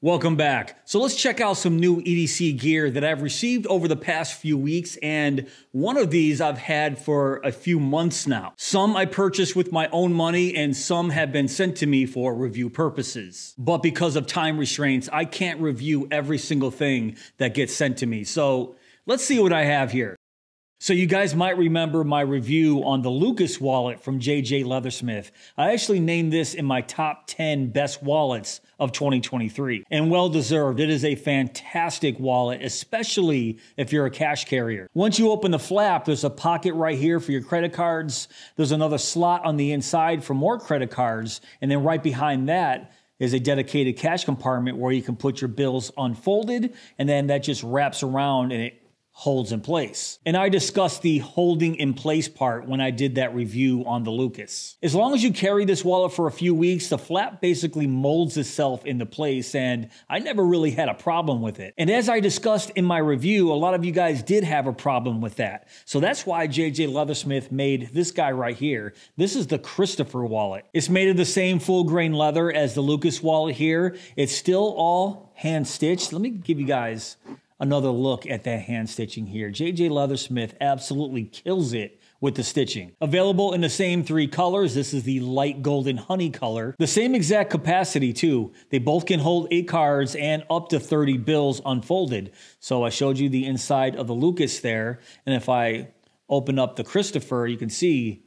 Welcome back. So let's check out some new EDC gear that I've received over the past few weeks, and one of these I've had for a few months now. Some I purchased with my own money and some have been sent to me for review purposes. But because of time restraints, I can't review every single thing that gets sent to me. So let's see what I have here. So you guys might remember my review on the Lucas wallet from JJ Leathersmith. I actually named this in my top 10 best wallets of 2023. And well deserved. It is a fantastic wallet, especially if you're a cash carrier. Once you open the flap, there's a pocket right here for your credit cards. There's another slot on the inside for more credit cards. And then right behind that is a dedicated cash compartment where you can put your bills unfolded, and then that just wraps around and it holds in place. And I discussed the holding in place part when I did that review on the Lucas. As long as you carry this wallet for a few weeks, the flap basically molds itself into place, and I never really had a problem with it. And as I discussed in my review, a lot of you guys did have a problem with that. So that's why JJ Leathersmith made this guy right here. This is the Christopher wallet. It's made of the same full grain leather as the Lucas wallet here. It's still all hand stitched. Let me give you guys another look at that hand stitching here. JJ Leathersmith absolutely kills it with the stitching. Available in the same three colors. This is the light golden honey color. The same exact capacity too. They both can hold 8 cards and up to 30 bills unfolded. So I showed you the inside of the Lucas there. And if I open up the Christopher, you can see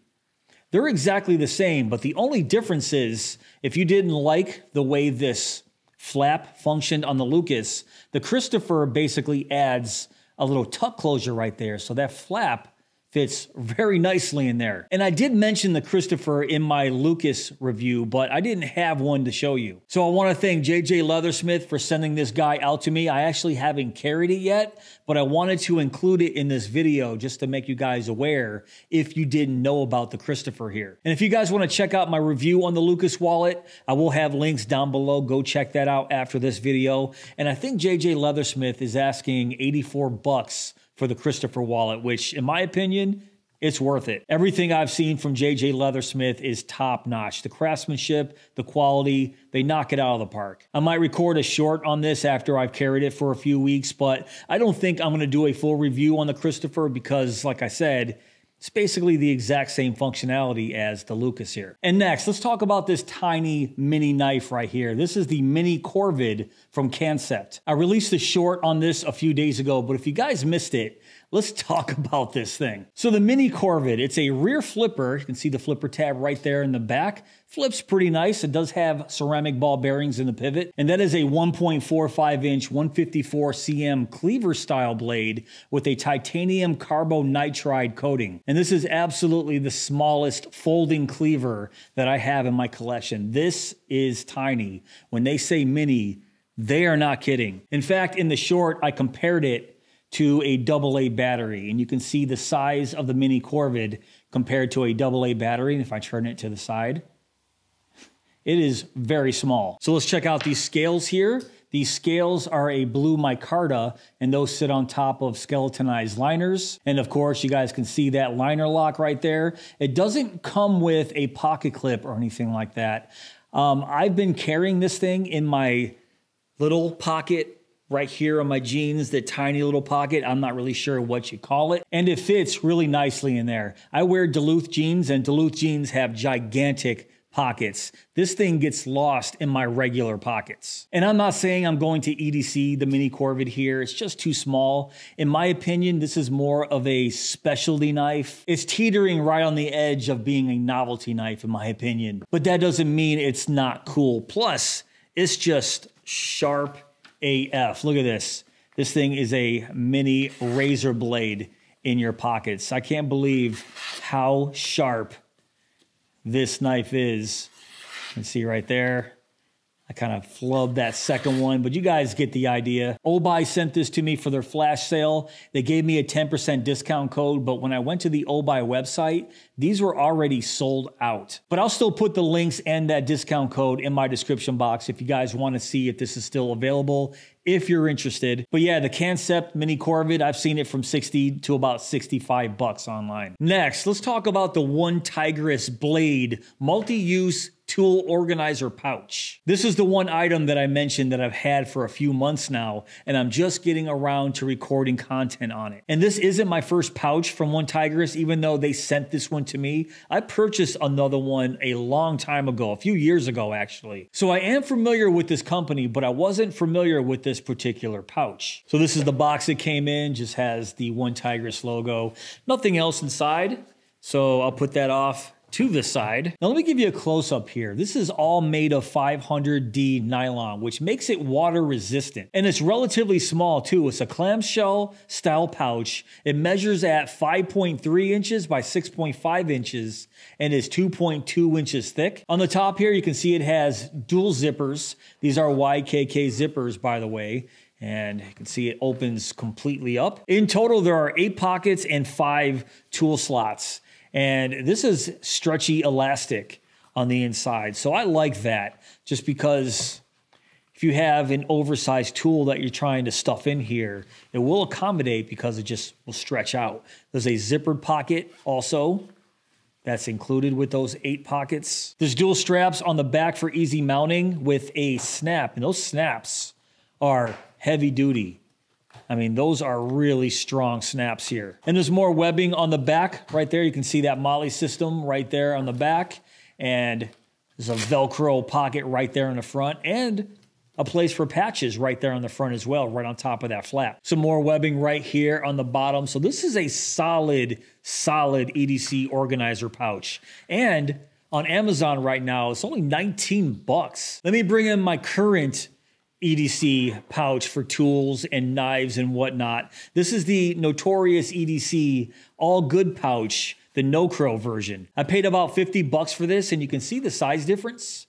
they're exactly the same. But the only difference is if you didn't like the way this flap functioned on the Lucas, the Christopher basically adds a little tuck closure right there. So that flap fits very nicely in there. And I did mention the Christopher in my Lucas review, but I didn't have one to show you. So I want to thank JJ Leathersmith for sending this guy out to me. I actually haven't carried it yet, but I wanted to include it in this video just to make you guys aware if you didn't know about the Christopher here. And if you guys want to check out my review on the Lucas wallet, I will have links down below. Go check that out after this video. And I think JJ Leathersmith is asking 84 bucks for the Christopher wallet, which in my opinion, it's worth it. Everything I've seen from JJ Leathersmith is top notch. The craftsmanship, the quality, they knock it out of the park. I might record a short on this after I've carried it for a few weeks, but I don't think I'm gonna do a full review on the Christopher because, like I said, it's basically the exact same functionality as the Lucas here. And next, let's talk about this tiny mini knife right here. This is the Mini Corvid from Concept. I released a short on this a few days ago, but if you guys missed it, let's talk about this thing. So the Mini Corvid, it's a rear flipper. You can see the flipper tab right there in the back. Flips pretty nice. It does have ceramic ball bearings in the pivot. And that is a 1.45 inch, 154 cm cleaver style blade with a titanium carbonitride coating. And this is absolutely the smallest folding cleaver that I have in my collection. This is tiny. When they say mini, they are not kidding. In fact, in the short, I compared it to a AA battery, and you can see the size of the Mini Corvid compared to a AA battery. And if I turn it to the side, it is very small. So let's check out these scales here. These scales are a blue micarta, and those sit on top of skeletonized liners. And of course, you guys can see that liner lock right there. It doesn't come with a pocket clip or anything like that. I've been carrying this thing in my little pocket right here on my jeans, that tiny little pocket. I'm not really sure what you call it. And it fits really nicely in there. I wear Duluth jeans, and Duluth jeans have gigantic pockets. This thing gets lost in my regular pockets. And I'm not saying I'm going to EDC the Mini Corvid here. It's just too small. In my opinion, this is more of a specialty knife. It's teetering right on the edge of being a novelty knife, in my opinion. But that doesn't mean it's not cool. Plus, it's just sharp AF. Look at this. This thing is a mini razor blade in your pockets. I can't believe how sharp this knife is. You can see right there. I kind of flubbed that second one, but you guys get the idea. Obuy sent this to me for their flash sale. They gave me a 10% discount code, but when I went to the Obuy website, these were already sold out. But I'll still put the links and that discount code in my description box if you guys want to see if this is still available, if you're interested. But yeah, the Concept Mini Corvid, I've seen it from 60 to about 65 bucks online. Next, let's talk about the One Tigris Blade multi-use tool organizer pouch. This is the one item that I mentioned that I've had for a few months now, and I'm just getting around to recording content on it. And this isn't my first pouch from One Tigress, even though they sent this one to me. I purchased another one a long time ago, a few years ago actually. So I am familiar with this company, but I wasn't familiar with this particular pouch. So this is the box it came in, just has the One Tigress logo. Nothing else inside, so I'll put that off to the side. Now let me give you a close-up here. This is all made of 500D nylon, which makes it water resistant. And it's relatively small too. It's a clamshell style pouch. It measures at 5.3 inches by 6.5 inches and is 2.2 inches thick. On the top here, you can see it has dual zippers. These are YKK zippers, by the way. And you can see it opens completely up. In total, there are 8 pockets and 5 tool slots. And this is stretchy elastic on the inside. So I like that, just because if you have an oversized tool that you're trying to stuff in here, it will accommodate because it just will stretch out. There's a zippered pocket also. That's included with those 8 pockets. There's dual straps on the back for easy mounting with a snap. And those snaps are heavy duty. I mean, those are really strong snaps here. And there's more webbing on the back right there. You can see that Molly system right there on the back. And there's a Velcro pocket right there in the front and a place for patches right there on the front as well, right on top of that flap. Some more webbing right here on the bottom. So this is a solid EDC organizer pouch. And on Amazon right now, it's only 19 bucks. Let me bring in my current EDC pouch for tools and knives and whatnot. This is the notorious EDC All Good pouch, the no-crow version. I paid about 50 bucks for this, and you can see the size difference.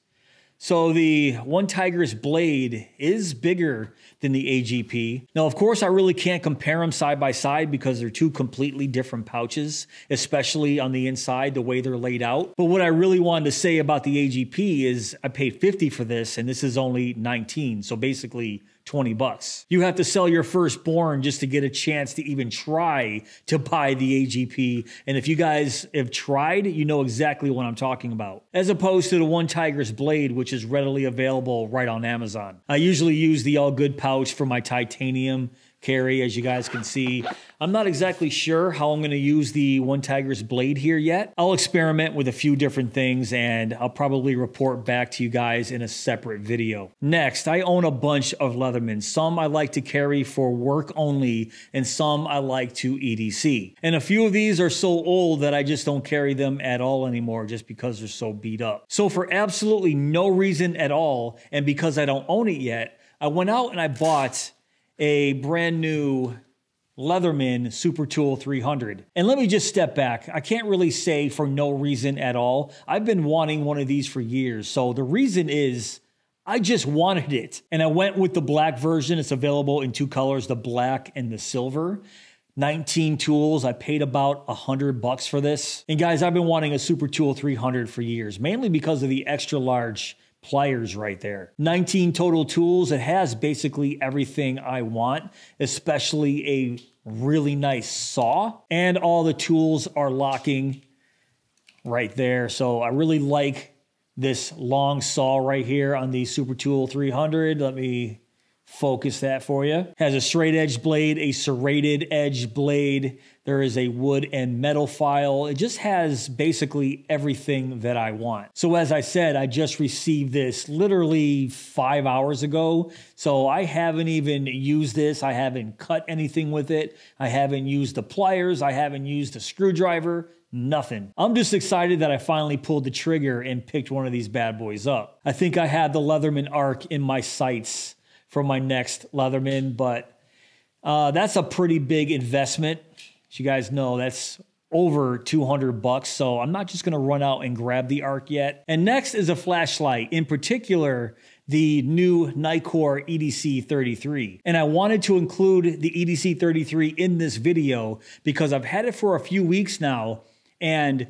So the One Tigress blade is bigger than the AGP. Now, of course, I really can't compare them side by side because they're two completely different pouches, especially on the inside, the way they're laid out. But what I really wanted to say about the AGP is I paid 50 for this, and this is only 19. So basically 20 bucks. You have to sell your firstborn just to get a chance to even try to buy the AGP. And if you guys have tried, you know exactly what I'm talking about. As opposed to the One Tigress blade, which is readily available right on Amazon. I usually use the All Good pouch for my titanium carry, as you guys can see. I'm not exactly sure how I'm going to use the One Tigress blade here yet. I'll experiment with a few different things, and I'll probably report back to you guys in a separate video. Next, I own a bunch of Leathermans. Some I like to carry for work only, and some I like to EDC. And a few of these are so old that I just don't carry them at all anymore just because they're so beat up. So for absolutely no reason at all, and because I don't own it yet, I went out and I bought a brand new Leatherman Super Tool 300. And let me just step back. I can't really say for no reason at all. I've been wanting one of these for years. So the reason is I just wanted it. And I went with the black version. It's available in 2 colors, the black and the silver. 19 tools. I paid about 100 bucks for this. And guys, I've been wanting a Super Tool 300 for years, mainly because of the extra large pliers right there. 19 total tools. It has basically everything I want, especially a really nice saw. And all the tools are locking right there. So I really like this long saw right here on the Super Tool 300. Let me focus that for you. Has a straight edge blade, a serrated edge blade. There is a wood and metal file. It just has basically everything that I want. So as I said, I just received this literally 5 hours ago. So I haven't even used this. I haven't cut anything with it. I haven't used the pliers. I haven't used a screwdriver. Nothing. I'm just excited that I finally pulled the trigger and picked one of these bad boys up. I think I have the Leatherman Arc in my sights for my next Leatherman, but that's a pretty big investment. As you guys know, that's over 200 bucks. So I'm not just going to run out and grab the Arc yet. And next is a flashlight, in particular, the new Nikkor EDC-33. And I wanted to include the EDC-33 in this video because I've had it for a few weeks now. And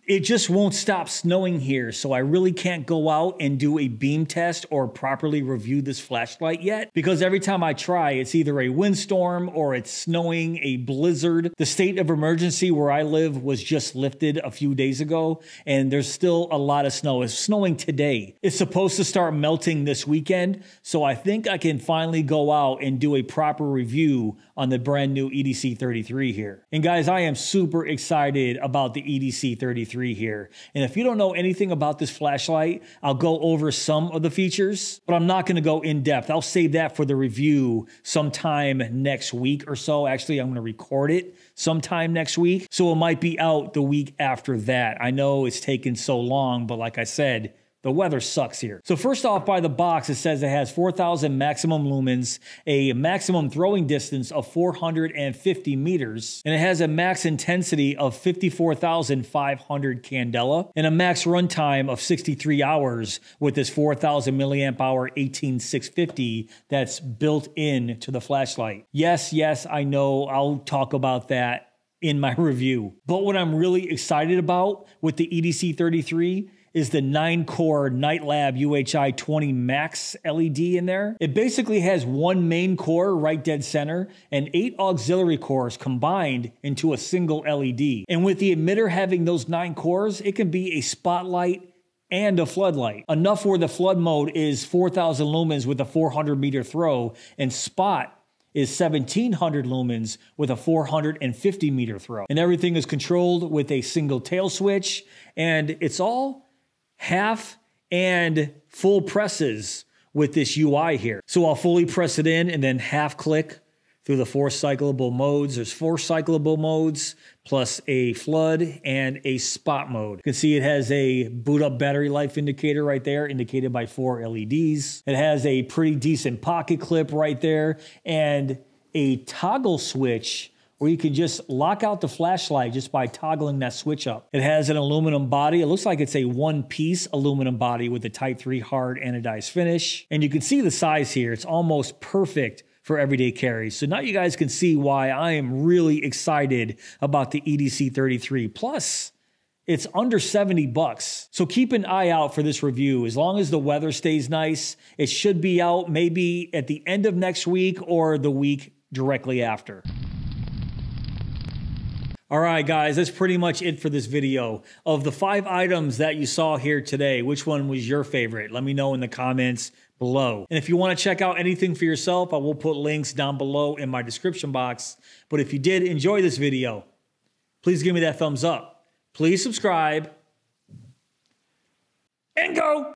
it just won't stop snowing here, so I really can't go out and do a beam test or properly review this flashlight yet, because every time I try, it's either a windstorm or it's snowing, a blizzard. The state of emergency where I live was just lifted a few days ago, and there's still a lot of snow. It's snowing today. It's supposed to start melting this weekend, so I think I can finally go out and do a proper review on the brand new EDC-33 here. And guys, I am super excited about the EDC-33 here. And if you don't know anything about this flashlight, I'll go over some of the features, but I'm not going to go in depth. I'll save that for the review sometime next week or so. Actually, I'm going to record it sometime next week, so it might be out the week after that. I know it's taken so long, but like I said, the weather sucks here. So first off, by the box, it says it has 4,000 maximum lumens, a maximum throwing distance of 450 meters, and it has a max intensity of 54,500 candela, and a max runtime of 63 hours with this 4,000 milliamp hour 18650 that's built in to the flashlight. Yes, I know I'll talk about that in my review. But what I'm really excited about with the EDC-33 is the 9-core Night Lab UHI 20 Max LED in there. It basically has one main core right dead center and 8 auxiliary cores combined into a single LED. And with the emitter having those 9 cores, it can be a spotlight and a floodlight. Enough where the flood mode is 4,000 lumens with a 400 meter throw, and spot is 1,700 lumens with a 450 meter throw. And everything is controlled with a single tail switch, and it's all half and full presses with this UI here. So I'll fully press it in and then half click through the 4 cyclable modes. There's 4 cyclable modes plus a flood and a spot mode. You can see it has a boot up battery life indicator right there, indicated by 4 LEDs. It has a pretty decent pocket clip right there and a toggle switch where you can just lock out the flashlight just by toggling that switch up. It has an aluminum body. It looks like it's a one-piece aluminum body with a Type 3 hard anodized finish. And you can see the size here. It's almost perfect for everyday carry. So now you guys can see why I am really excited about the EDC-33. Plus, it's under 70 bucks. So keep an eye out for this review. As long as the weather stays nice, it should be out maybe at the end of next week or the week directly after. All right, guys, that's pretty much it for this video. Of the 5 items that you saw here today, which one was your favorite? Let me know in the comments below. And if you want to check out anything for yourself, I will put links down below in my description box. But if you did enjoy this video, please give me that thumbs up. Please subscribe and go.